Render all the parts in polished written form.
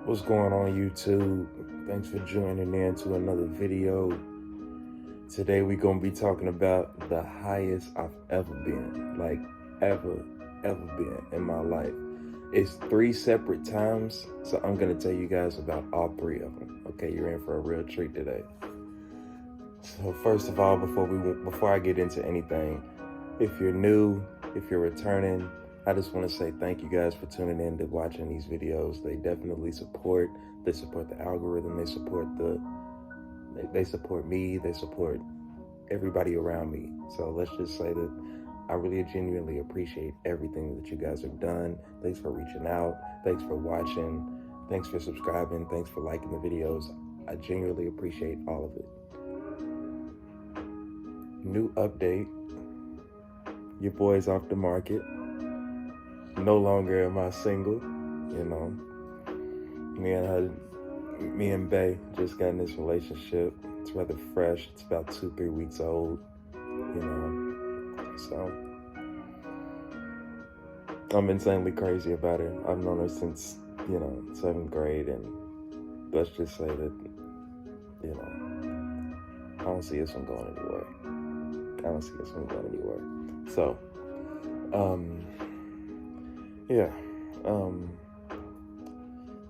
What's going on, YouTube? Thanks for joining in to another video. Today we're gonna be talking about the highest I've ever been, like ever been in my life. It's 3 separate times, so I'm gonna tell you guys about all 3 of them. Okay, you're in for a real treat today. So first of all, before I get into anything, if you're new, if you're returning, I just want to say thank you guys for tuning in to watching these videos. They definitely support the algorithm, they support me, they support everybody around me. So let's just say that I really genuinely appreciate everything that you guys have done. Thanks for reaching out, thanks for watching, thanks for subscribing, thanks for liking the videos. I genuinely appreciate all of it. New update, your boy's off the market. No longer am I single, you know. Me and Bae just got in this relationship. It's rather fresh. It's about 2-3 weeks old, you know. So I'm insanely crazy about her. I've known her since, 7th grade, and let's just say that, I don't see us going anywhere. So,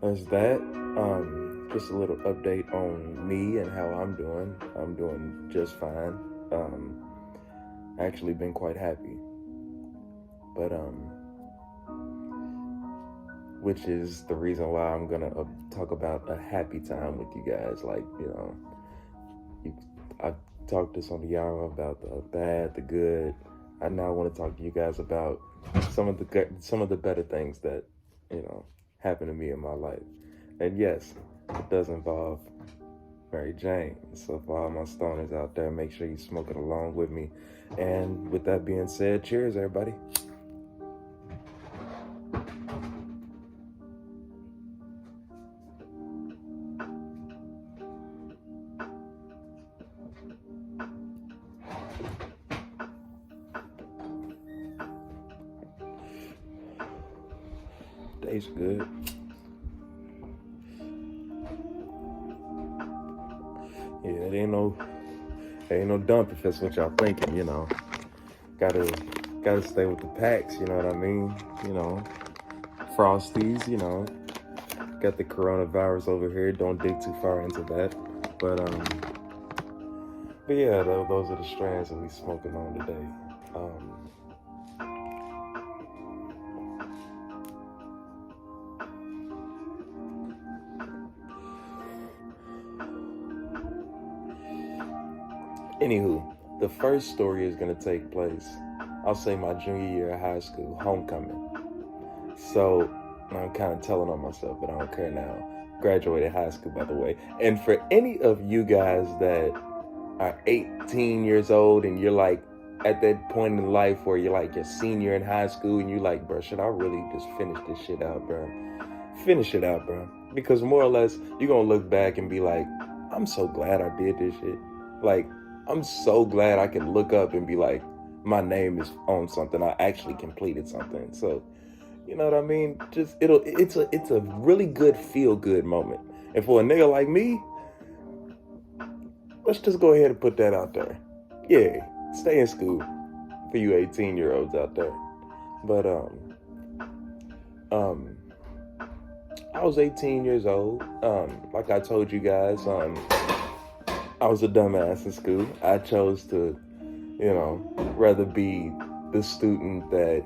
there's that. Just a little update on me and how I'm doing. I'm doing just fine. Actually been quite happy. But, which is the reason why I'm gonna talk about a happy time with you guys. Like, I've talked to some of y'all about the bad, the good. I now want to talk to you guys about some of the better things that, happened to me in my life. And yes, it does involve Mary Jane. So for all my stoners out there, make sure you smoke it along with me. And with that being said, cheers, everybody. Tastes good. Yeah, it ain't no dump if that's what y'all thinking, Gotta stay with the packs, you know what I mean? Frosties, got the coronavirus over here. Don't dig too far into that. But yeah, those are the strands that we smoking on today. Anywho, the first story is going to take place, I'll say my junior year of high school, homecoming. So, I'm kind of telling on myself, but I don't care now. Graduated high school, by the way. And for any of you guys that are 18 years old and you're like at that point in life where you're like your senior in high school and you're like, bro, should I really just finish this shit out, bro? Finish it out, bro. Because more or less, you're going to look back and be like, I'm so glad I did this shit. Like, I'm so glad I can look up and be like, my name is on something. I actually completed something. So, you know what I mean? It's a really good feel-good moment. And for a nigga like me, let's just go ahead and put that out there. Yeah, stay in school for you 18-year-olds out there. But I was 18 years old. Like I told you guys, I was a dumbass in school. I chose to, rather be the student that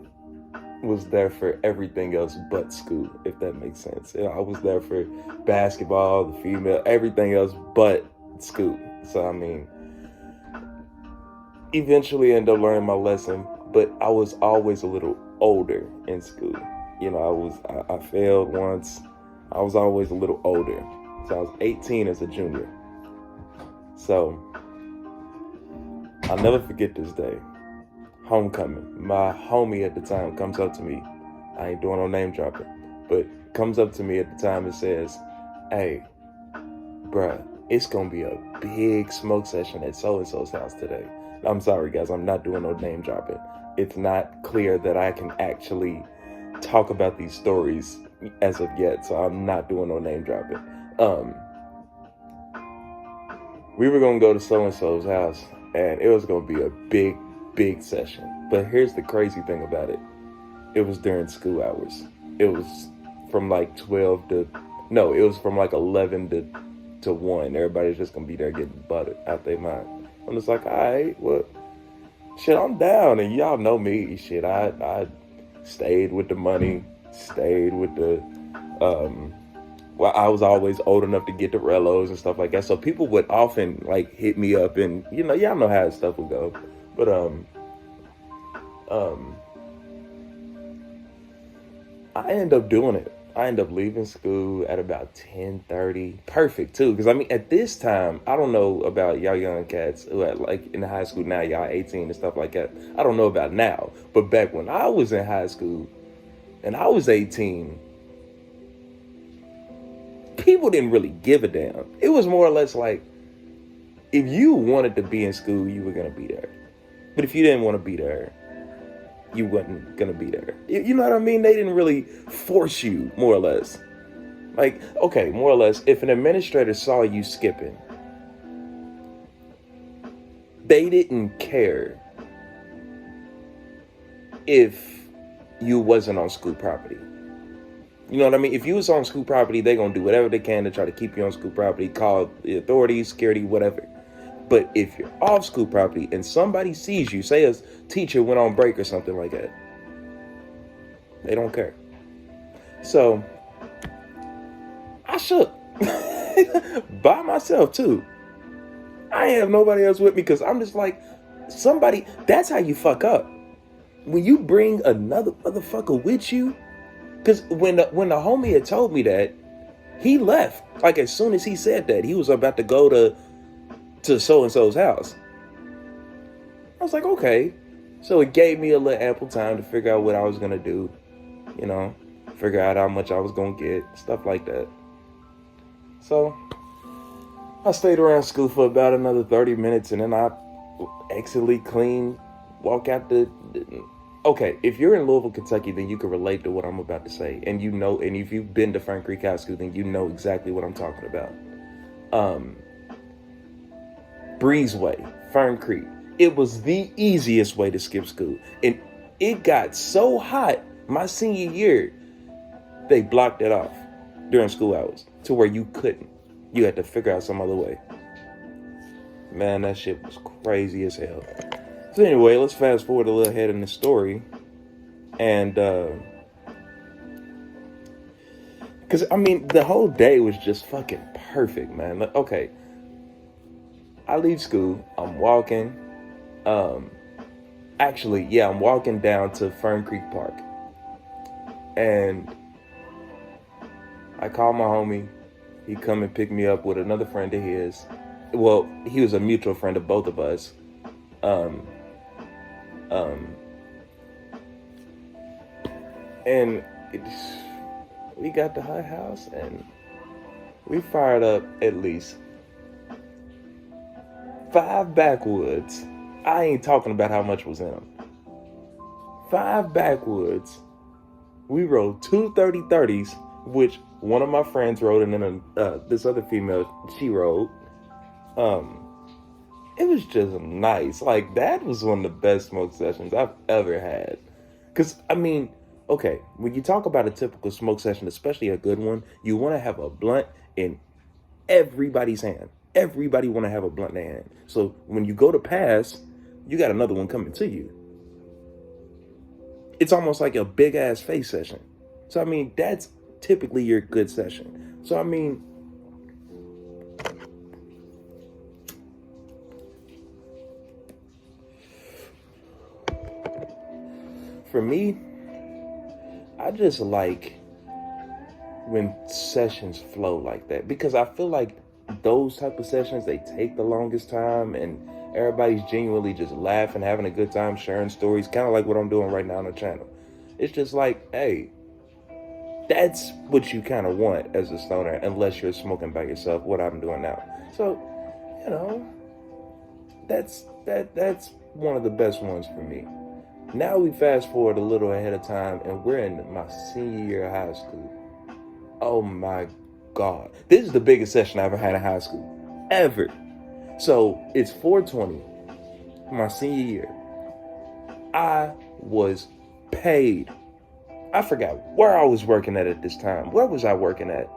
was there for everything else but school, if that makes sense. I was there for basketball, the female, everything else but school. So, eventually ended up learning my lesson, but I was always a little older in school. I failed once. I was always a little older. So I was 18 as a junior. So, I'll never forget this day. Homecoming. My homie at the time comes up to me. I ain't doing no name dropping, but comes up to me at the time and says, hey, bruh, it's gonna be a big smoke session at so-and-so's house today. I'm sorry, guys, I'm not doing no name dropping. It's not clear that I can actually talk about these stories as of yet, so I'm not doing no name dropping. We were gonna go to so-and-so's house, and it was gonna be a big session. But here's the crazy thing about it. It was during school hours. It was from like 12 to, no, it was from like 11 to 1. Everybody's just gonna be there getting buttered out their mind. I'm just like, all right, well, shit, I'm down. And y'all know me. Shit, I stayed with the money, stayed with the, well, I was always old enough to get the relos and stuff like that. So people would often like hit me up and, y'all know how stuff would go. But, I end up doing it. I end up leaving school at about 10:30. Perfect too, because I mean, at this time, I don't know about y'all young cats who are like in high school now, y'all 18 and stuff like that. I don't know about now, but back when I was in high school and I was 18, people didn't really give a damn. It was more or less like, if you wanted to be in school, you were gonna be there. But if you didn't want to be there, you wasn't gonna be there. You know what I mean? They didn't really force you, more or less. Like, okay, more or less, if an administrator saw you skipping, they didn't care if you wasn't on school property. You know what I mean? If you was on school property, they're gonna do whatever they can to try to keep you on school property, call the authorities, security, whatever. But if you're off school property and somebody sees you, say a teacher went on break or something like that, they don't care. So I shook by myself too. I ain't have nobody else with me because I'm just like, somebody, that's how you fuck up. When you bring another motherfucker with you, because when the homie had told me that, he left. Like as soon as he said that, he was about to go to so-and-so's house. I was like, okay. So it gave me a little ample time to figure out what I was going to do. Figure out how much I was going to get. Stuff like that. So I stayed around school for about another 30 minutes and then I exitly clean, walk out okay, if you're in Louisville, Kentucky, then you can relate to what I'm about to say. And and if you've been to Fern Creek High School, then you know exactly what I'm talking about. Breezeway, Fern Creek. It was the easiest way to skip school. And it got so hot my senior year, they blocked it off during school hours to where you couldn't. You had to figure out some other way. Man, that shit was crazy as hell. So anyway, let's fast forward a little ahead in the story. And, because, I mean, the whole day was just fucking perfect, man. Okay. I leave school, I'm walking, I'm walking down to Fern Creek Park, and I call my homie, he come and pick me up with another friend of his, well, he was a mutual friend of both of us, and we got to her house, and we fired up at least 5 backwoods. I ain't talking about how much was in them. 5 backwoods. We rode 2 30-30s, which one of my friends rode, and then this other female, she rode. It was just nice. Like, that was one of the best smoke sessions I've ever had. Because, I mean, okay, when you talk about a typical smoke session, especially a good one, you want to have a blunt in everybody's hand. Everybody want to have a blunt in their hand. So when you go to pass, you got another one coming to you. It's almost like a big ass face session. So I mean, that's typically your good session. So I mean, for me, I just like when sessions flow like that, because I feel like those type of sessions, they take the longest time and everybody's genuinely just laughing, having a good time, sharing stories, kind of like what I'm doing right now on the channel. It's just like, hey, that's what you kind of want as a stoner, unless you're smoking by yourself, what I'm doing now. So, that's one of the best ones for me. Now we fast forward a little ahead of time and we're in my senior year of high school. Oh my God. This is the biggest session I ever had in high school. Ever. So it's 420, my senior year. I was paid. I forgot where I was working at this time. Where was I working at?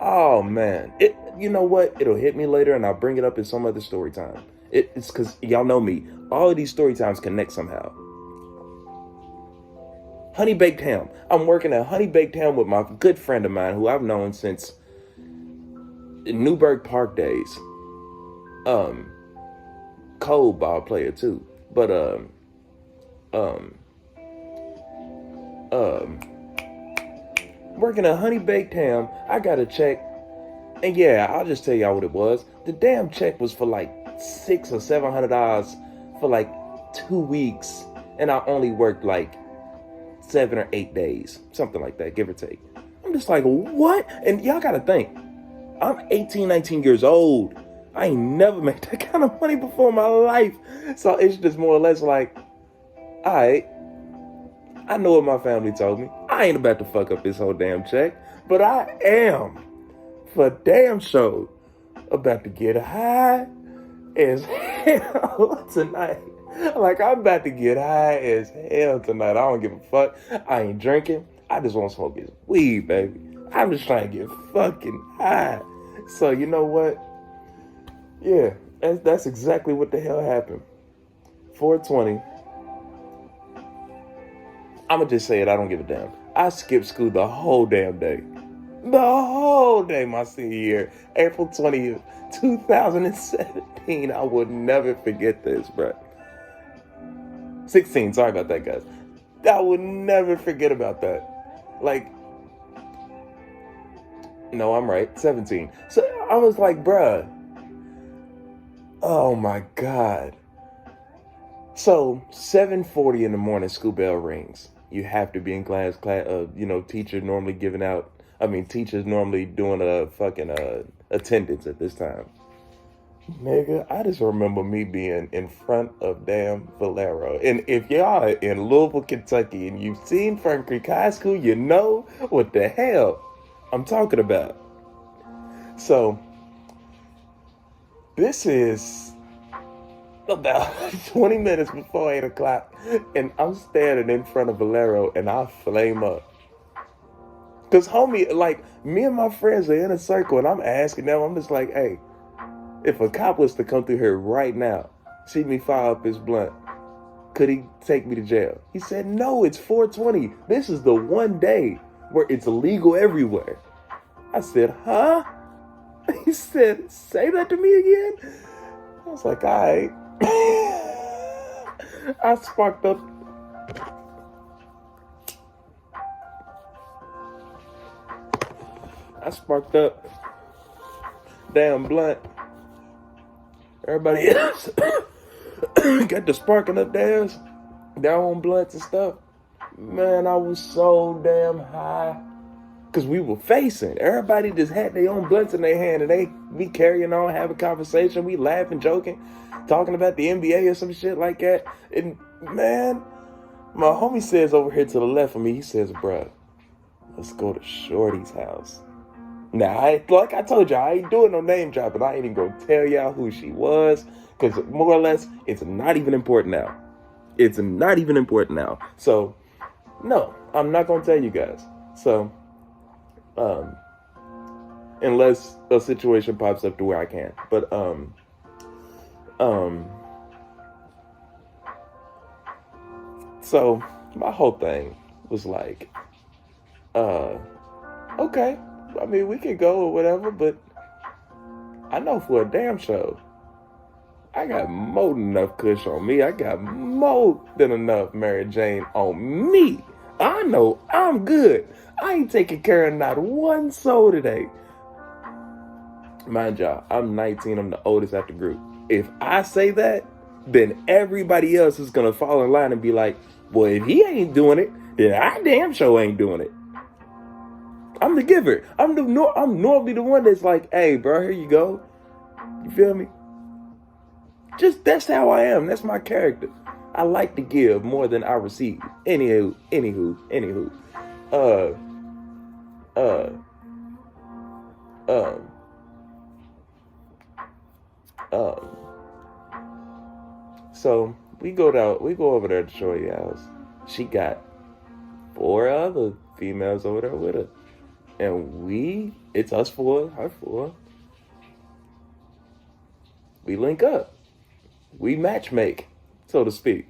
Oh man. You know what? It'll hit me later and I'll bring it up in some other story time. It's because y'all know me. All of these story times connect somehow. Honey Baked Ham. I'm working at Honey Baked Ham with my good friend of mine who I've known since Newburgh Park days. Cold ball player too. But working at Honey Baked Ham, I got a check. And yeah, I'll just tell y'all what it was. The damn check was for like $600 or $700 for like 2 weeks. And I only worked like 7 or 8 days. Something like that, give or take. I'm just like, what? And y'all gotta think, I'm 18, 19 years old. I ain't never made that kind of money before in my life. So it's just more or less like, all right, I know what my family told me. I ain't about to fuck up this whole damn check. But I am, for damn sure, about to get high as hell tonight. Like, I'm about to get high as hell tonight. I don't give a fuck. I ain't drinking. I just want to smoke this weed, baby. I'm just trying to get fucking high. So, you know what? Yeah, that's exactly what the hell happened. 420. I'ma just say it, I don't give a damn. I skipped school the whole damn day. The whole day my senior year. April 20th, 2017. I would never forget this, bro. 16, sorry about that, guys. I would never forget about that. Like, no, I'm right, 17. So I was like, bruh, oh my God. So 7:40 in the morning, school bell rings. You have to be in class, teachers normally doing a fucking attendance at this time. Nigga, I just remember me being in front of damn Valero. And if y'all are in Louisville, Kentucky, and you've seen Front Creek High School, you know what the hell I'm talking about. So, this is about 20 minutes before 8 o'clock, and I'm standing in front of Valero, and I flame up. Because, homie, like, me and my friends are in a circle, and I'm asking them, I'm just like, hey, if a cop was to come through here right now, see me fire up his blunt, could he take me to jail? He said, no, it's 420. This is the one day where it's illegal everywhere. I said, huh? He said, say that to me again? I was like, all right. I sparked up. Damn blunt. Everybody else got the sparking up their own blunts and stuff. Man, I was so damn high. Because we were facing. Everybody just had their own blunts in their hand and we carrying on, having conversation. We laughing, joking, talking about the NBA or some shit like that. And man, my homie says over here to the left of me, he says, bruh, let's go to Shorty's house. Now, like I told y'all, I ain't doing no name dropping. I ain't even gonna tell y'all who she was. Because more or less, it's not even important now. It's not even important now. So, no, I'm not gonna tell you guys. So, unless a situation pops up to where I can. But, so my whole thing was like, okay, I mean, we could go or whatever, but I know for a damn sure, I got more than enough kush on me. I got more than enough Mary Jane on me. I know I'm good. I ain't taking care of not one soul today. Mind y'all, I'm 19. I'm the oldest at the group. If I say that, then everybody else is going to fall in line and be like, well, if he ain't doing it, then I damn sure ain't doing it. I'm the giver. I'm normally the one that's like, hey, bro, here you go. You feel me? Just, that's how I am. That's my character. I like to give more than I receive. Anywho. Uh, um, um. So we go over there to Shorty's house. She got 4 other females over there with her. And it's us 4, her 4. We link up. We matchmake, so to speak.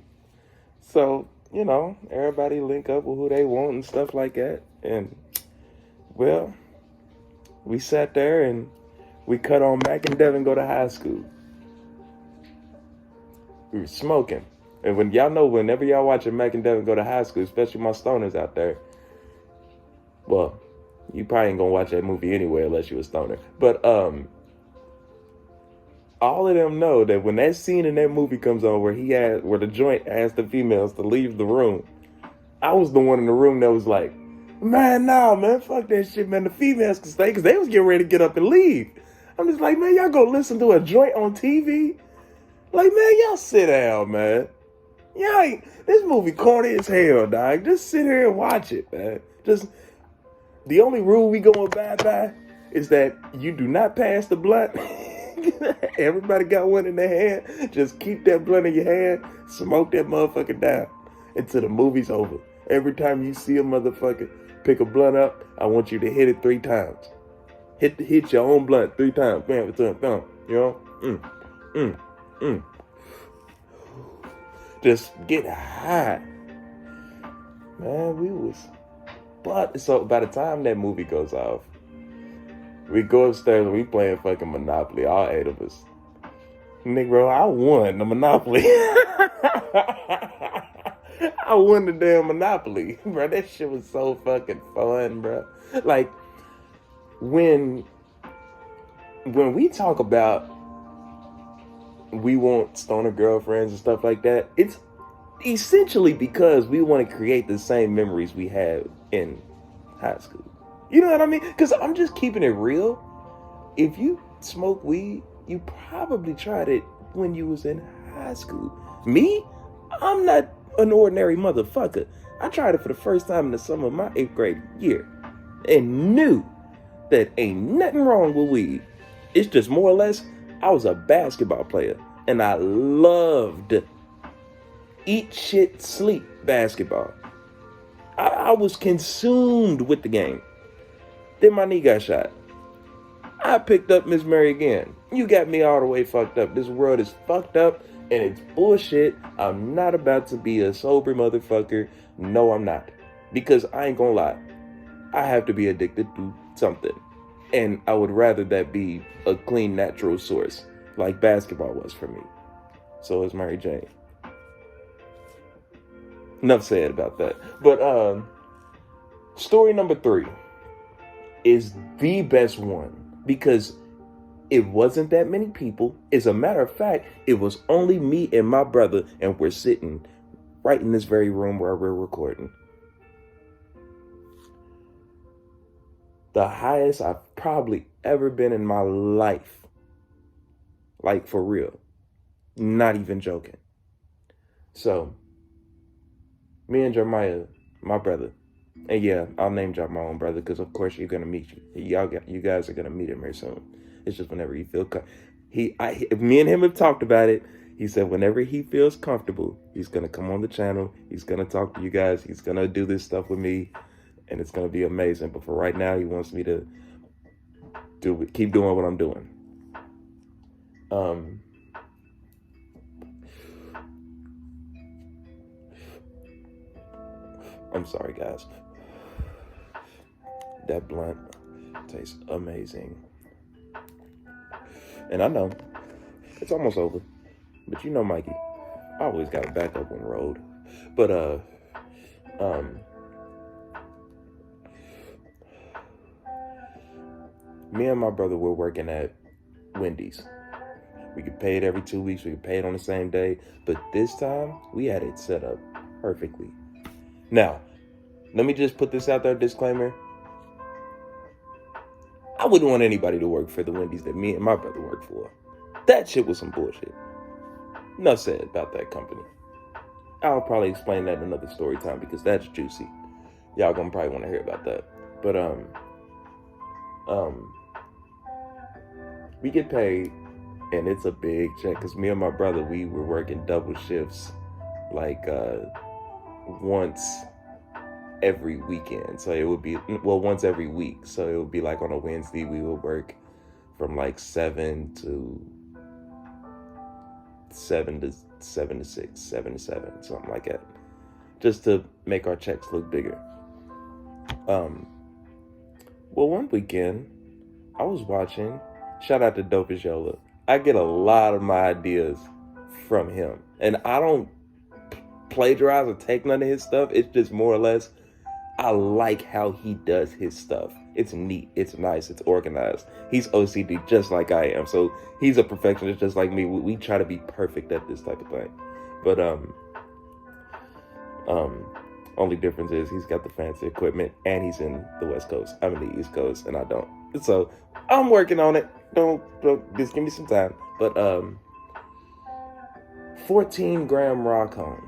So, everybody link up with who they want and stuff like that. And, well, we sat there and we cut on Mac and Devin go to high school. We were smoking. And whenever y'all watching Mac and Devin go to high school, especially my stoners out there, well, you probably ain't gonna watch that movie anyway unless you a stoner. But all of them know that when that scene in that movie comes on where the joint asked the females to leave the room, I was the one in the room that was like, man, nah, man, fuck that shit, man. The females can stay because they was getting ready to get up and leave. I'm just like, man, y'all go listen to a joint on TV? Like, man, y'all sit down, man. This movie corny as hell, dog. Just sit here and watch it, man. The only rule we gonna abide by is that you do not pass the blunt. Everybody got one in their hand. Just keep that blunt in your hand. Smoke that motherfucker down until the movie's over. Every time you see a motherfucker pick a blunt up, I want you to hit it 3 times. Hit your own blunt 3 times. Bam, bam, you know? Just get high. Man, so by the time that movie goes off, we go upstairs and we playing fucking Monopoly, all 8 of us. Nigga, bro, I won the Monopoly. I won the damn Monopoly. Bro, that shit was so fucking fun, bro. Like, when we talk about we want stoner girlfriends and stuff like that, it's essentially because we want to create the same memories we had in high school. You know what I mean? Because I'm just keeping it real. If you smoke weed, you probably tried it when you was in high school. Me? I'm not an ordinary motherfucker. I tried it for the first time in the summer of my 8th grade year and knew that ain't nothing wrong with weed. It's just more or less, I was a basketball player and I loved eat, shit, sleep basketball. I was consumed with the game. Then my knee got shot. I picked up Miss Mary again. You got me all the way fucked up. This world is fucked up and it's bullshit. I'm not about to be a sober motherfucker. No, I'm not. Because I ain't gonna lie. I have to be addicted to something. And I would rather that be a clean, natural source, like basketball was for me. So is Mary Jane. Enough said about that. But story number 3 is the best one because it wasn't that many people. As a matter of fact, it was only me and my brother, and we're sitting right in this very room where we're recording. The highest I've probably ever been in my life. Like, for real. Not even joking. So, me and Jeremiah, my brother, and yeah, I'll name drop my own brother because of course you're gonna meet you guys are gonna meet him very soon. It's just whenever you feel me and him have talked about it. He said whenever he feels comfortable, he's gonna come on the channel. He's gonna talk to you guys. He's gonna do this stuff with me, and it's gonna be amazing. But for right now, he wants me to keep doing what I'm doing. I'm sorry, guys. That blunt tastes amazing. And I know it's almost over, but you know, Mikey, I always got a backup on the road. But me and my brother were working at Wendy's. We get paid every 2 weeks. We get paid on the same day. But this time, we had it set up perfectly. Now, let me just put this out there, disclaimer. I wouldn't want anybody to work for the Wendy's that me and my brother work for. That shit was some bullshit. Enough said about that company. I'll probably explain that in another story time because that's juicy. Y'all gonna probably want to hear about that. But we get paid, and it's a big check because me and my brother, we were working double shifts, like once every weekend. So it would be, well, once every week. So it would be like on a Wednesday, we would work from like 7 to 7 to 7 to 6, 7 to 7, something like that, just to make our checks look bigger. Well, one weekend I was watching, shout out to Dopest Yola. I get a lot of my ideas from him, and I don't plagiarize or take none of his stuff. It's just more or less, I like how he does his stuff. It's neat, it's nice, it's organized. He's OCD just like I am, so he's a perfectionist just like me. We try to be perfect at this type of thing. But only difference is he's got the fancy equipment and he's in the West Coast. I'm in the East Coast and I don't. So I'm working on it. Don't just give me some time. But 14-gram raw cone.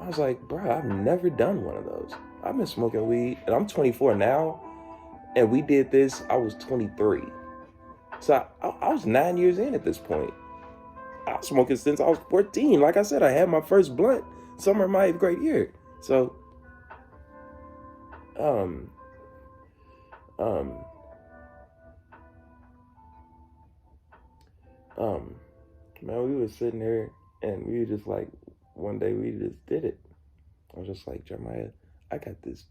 I was like, bro, I've never done one of those. I've been smoking weed, and I'm 24 now, and we did this, I was 23. So I was 9 years in at this point. I was smoking since I was 14. Like I said, I had my first blunt summer of my 8th grade year. So, man, we were sitting here, and we were just like, one day we just did it. I was just like, Jeremiah, I got this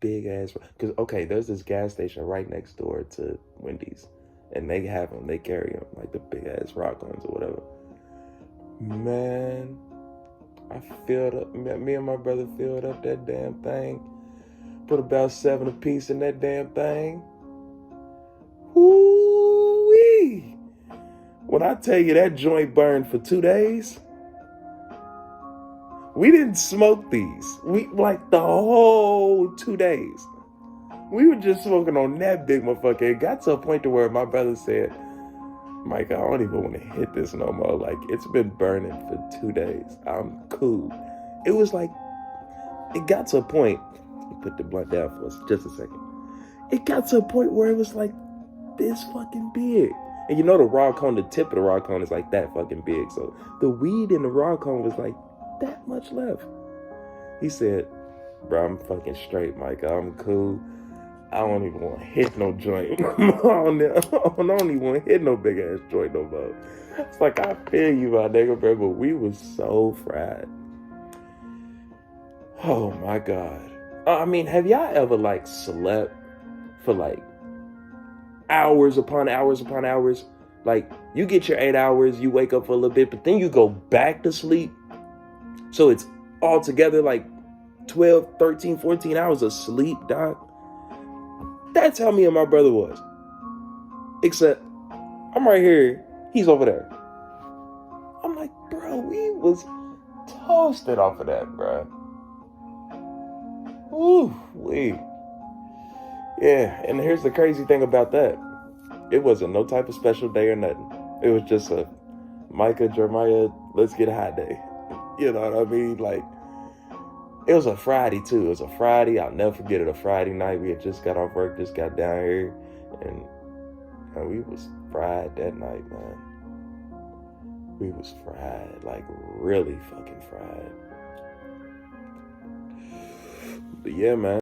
big ass, because okay, there's this gas station right next door to Wendy's, and they have them, they carry them, like the big ass rock ones or whatever. Man, I filled up, me and my brother filled up that damn thing, put about 7 apiece in that damn thing. Woo-wee! When I tell you that joint burned for 2 days, we didn't smoke these. We, like, the whole 2 days. We were just smoking on that big motherfucker. It got to a point to where my brother said, Mike, I don't even want to hit this no more. Like, it's been burning for 2 days. I'm cool. It was like, it got to a point, you put the blunt down for us just a second. It got to a point where it was like this fucking big. And you know the raw cone, the tip of the raw cone is like that fucking big. So the weed in the raw cone was like that much left. He said, bro, I'm fucking straight, Micah. I'm cool. I don't even want to hit no joint. I don't even want to hit no big ass joint no more. It's like, I feel you, my nigga, bro, but we was so fried. Oh my God. I mean, have y'all ever like slept for like hours upon hours upon hours? Like, you get your 8 hours, you wake up for a little bit, but then you go back to sleep. So it's all together like 12, 13, 14 hours of sleep, dog. That's how me and my brother was. Except, I'm right here, he's over there. I'm like, bro, we was toasted off of that, bro. Ooh, wee. Yeah, and here's the crazy thing about that. It wasn't no type of special day or nothing. It was just a Micah, Jeremiah, let's get high day. You know what I mean? Like, it was a Friday too. It was a Friday. I'll never forget it. A Friday night. We had just got off work, just got down here, and we was fried that night, man. We was fried, like really fucking fried. But yeah, man.